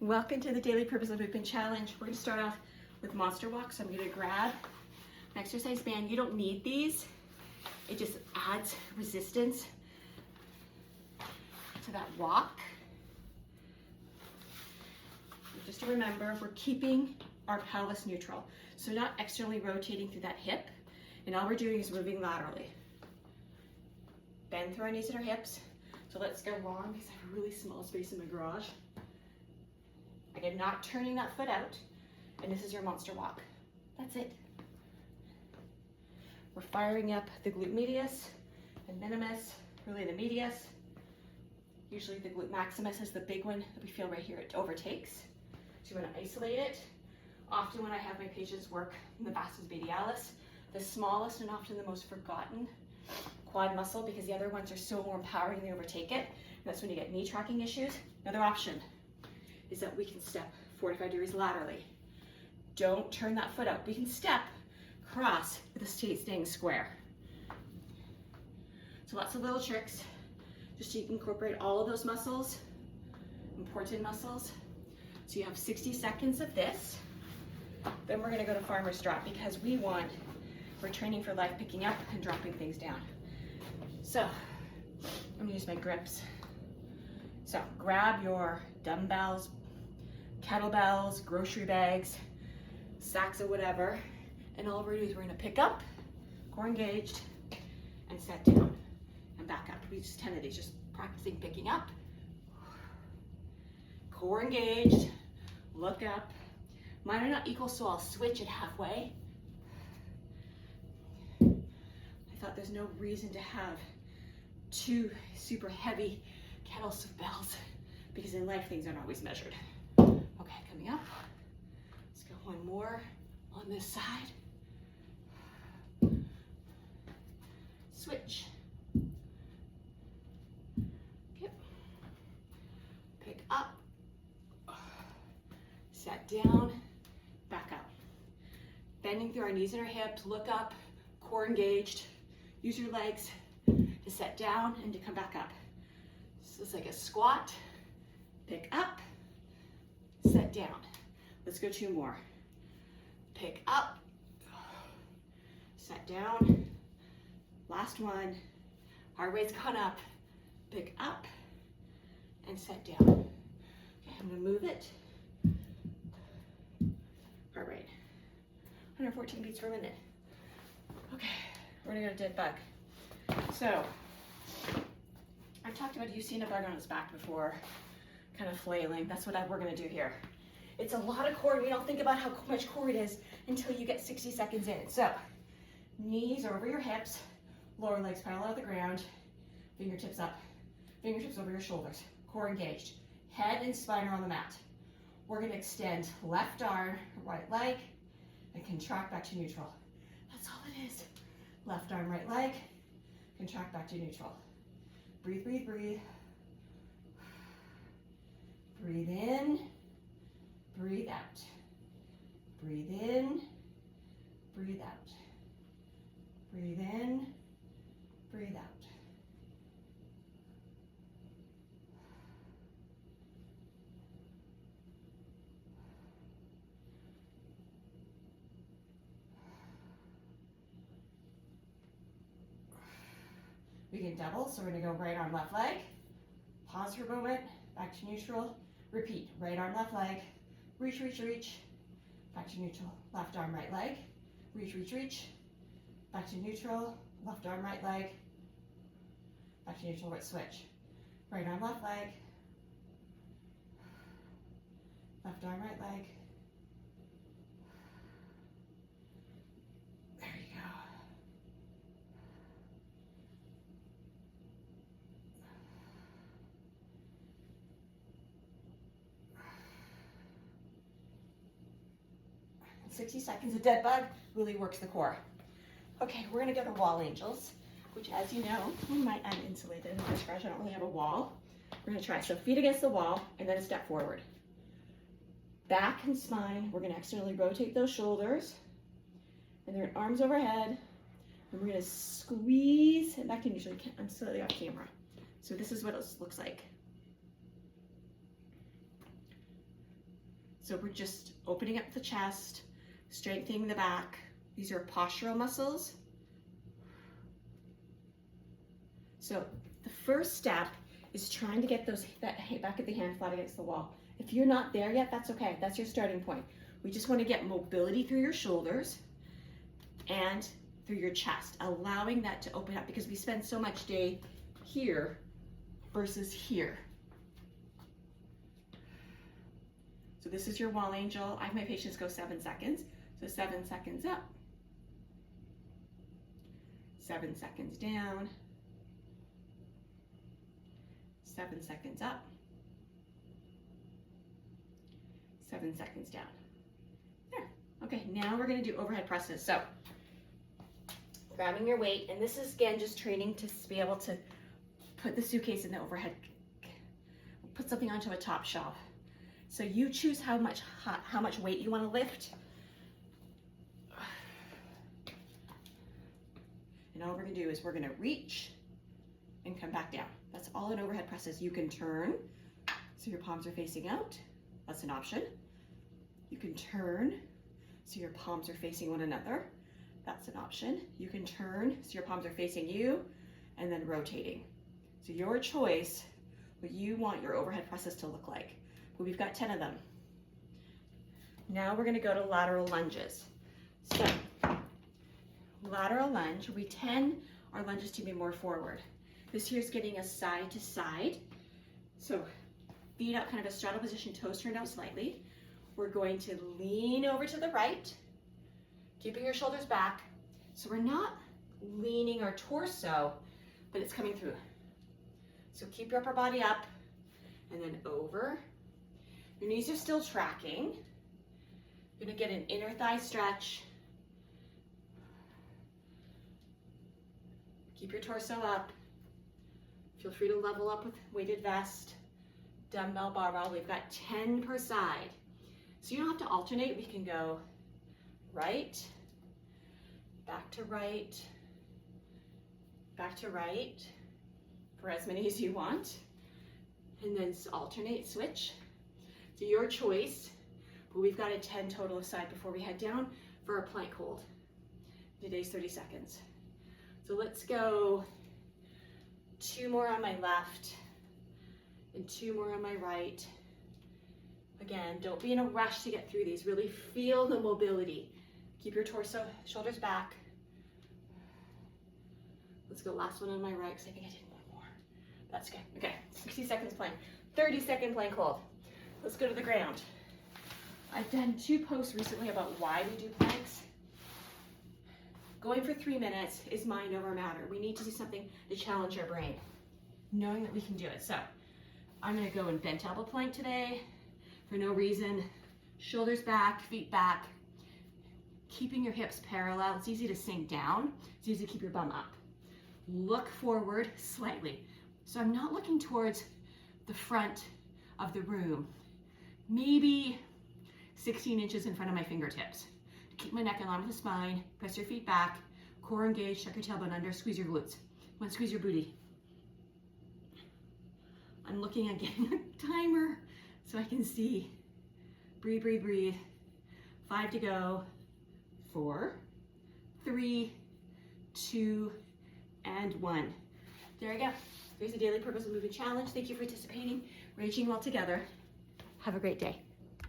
Welcome to the Daily Purposeful Movement Challenge. We're going to start off with monster walks. So I'm going to grab an exercise band. You don't need these. It just adds resistance to that walk. Just to remember, we're keeping our pelvis neutral. So not externally rotating through that hip. And all we're doing is moving laterally. Bend through our knees and our hips. So let's go long because I have a really small space in my garage. Again, not turning that foot out, and this is your monster walk. That's it. We're firing up the glute medius and minimus, really the medius. Usually the glute maximus is the big one that we feel right here, it overtakes. So you want to isolate it. Often when I have my patients work in the vastus medialis, the smallest and often the most forgotten quad muscle, because the other ones are so more empowering, they overtake it. And that's when you get knee tracking issues. Another option is that we can step 45 degrees laterally. Don't turn that foot out. We can step cross with a staying square. So lots of little tricks, just so you can incorporate all of those muscles, important muscles. So you have 60 seconds of this. Then we're gonna go to farmer's drop because we're training for life, picking up and dropping things down. So I'm gonna use my grips. So grab your dumbbells, kettlebells, grocery bags, sacks of whatever, and all we're gonna do is we're gonna pick up, core engaged, and set down, and back up. We just 10 of these, just practicing picking up, core engaged, look up. Mine are not equal, so I'll switch it halfway. I thought there's no reason to have two super heavy kettlebells because in life things aren't always measured. Okay, coming up. Let's go one more on this side. Switch. Yep. Pick up. Set down. Back up. Bending through our knees and our hips. Look up. Core engaged. Use your legs to set down and to come back up. So it's like a squat. Pick up. Set down. Let's go two more. Pick up. Set down. Last one. Heart rate's gone up. Pick up and set down. Okay, I'm gonna move it. Heart rate. 114 beats per minute. Okay, we're gonna go to dead bug. So, I've talked about you seeing a bug on its back before, kind of flailing. That's what we're gonna do here. It's a lot of core. We don't think about how much core it is until you get 60 seconds in. So, knees over your hips, lower legs parallel to the ground, fingertips up, fingertips over your shoulders, core engaged. Head and spine are on the mat. We're gonna extend left arm, right leg, and contract back to neutral. That's all it is. Left arm, right leg, contract back to neutral. Breathe, breathe, breathe. Breathe in, breathe out. Breathe in, breathe out. Breathe in, breathe out. We can double, so we're gonna go right arm, left leg. Pause for a moment, back to neutral. Repeat, right arm, left leg. Reach, reach, reach. Back to neutral. Left arm, right leg. Reach, reach, reach. Back to neutral. Left arm, right leg. Back to neutral, right switch. Right arm, left leg. Left arm, right leg. There you go. And 60 seconds of dead bug really works the core. Okay, we're gonna go to wall angels, which as you know, I'm uninsulated in this garage, I don't really have a wall. We're gonna try, so feet against the wall and then a step forward. Back and spine, we're gonna externally rotate those shoulders and then arms overhead. And we're gonna squeeze it back to neutral. I'm slightly off camera. So this is what it looks like. So we're just opening up the chest, strengthening the back. These are postural muscles. So the first step is trying to get that back of the hand flat against the wall. If you're not there yet, that's okay. That's your starting point. We just want to get mobility through your shoulders and through your chest, allowing that to open up, because we spend so much day here versus here. So this is your wall angel. I have my patients go 7 seconds. So 7 seconds up, 7 seconds down, 7 seconds up, 7 seconds down. There. Okay, now we're gonna do overhead presses. So grabbing your weight, and this is again just training to be able to put the suitcase in the overhead, put something onto a top shelf. So you choose how much weight you want to lift. And all we're gonna do is we're gonna reach and come back down. That's all in overhead presses. You can turn so your palms are facing out. That's an option. You can turn so your palms are facing one another. That's an option. You can turn so your palms are facing you and then rotating. So your choice, what you want your overhead presses to look like. But we've got 10 of them. Now we're gonna go to lateral lunges. So lateral lunge, we tend our lunges to be more forward. This here's getting us side to side. So feet out, kind of a straddle position, toes turned out slightly. We're going to lean over to the right, keeping your shoulders back. So we're not leaning our torso, but it's coming through. So keep your upper body up and then over. Your knees are still tracking. You're gonna get an inner thigh stretch. Keep your torso up. Feel free to level up with weighted vest, dumbbell, barbell. We've got 10 per side. So you don't have to alternate. We can go right, back to right, back to right, for as many as you want. And then alternate, switch. So your choice, but we've got a 10 total aside before we head down for a plank hold. Today's 30 seconds. So let's go 2 more on my left and 2 more on my right. Again, don't be in a rush to get through these. Really feel the mobility. Keep your torso, shoulders back. Let's go last one on my right, because I think I did one more. That's good. Okay, 60 seconds plank. 30-second plank hold. Let's go to the ground. I've done 2 posts recently about why we do planks. Going for 3 minutes is mind over matter. We need to do something to challenge our brain, knowing that we can do it. So I'm gonna go in bent elbow plank today for no reason. Shoulders back, feet back, keeping your hips parallel. It's easy to sink down. It's easy to keep your bum up. Look forward slightly. So I'm not looking towards the front of the room, maybe 16 inches in front of my fingertips. Keep my neck in line with the spine, press your feet back, core engaged, tuck your tailbone under, squeeze your glutes. You want to squeeze your booty. I'm looking at getting a timer so I can see. Breathe, breathe, breathe. 5 to go. 4, 3, 2, and 1. There we go. There's the Daily Purposeful Movement Challenge. Thank you for participating. Raging well together. Have a great day.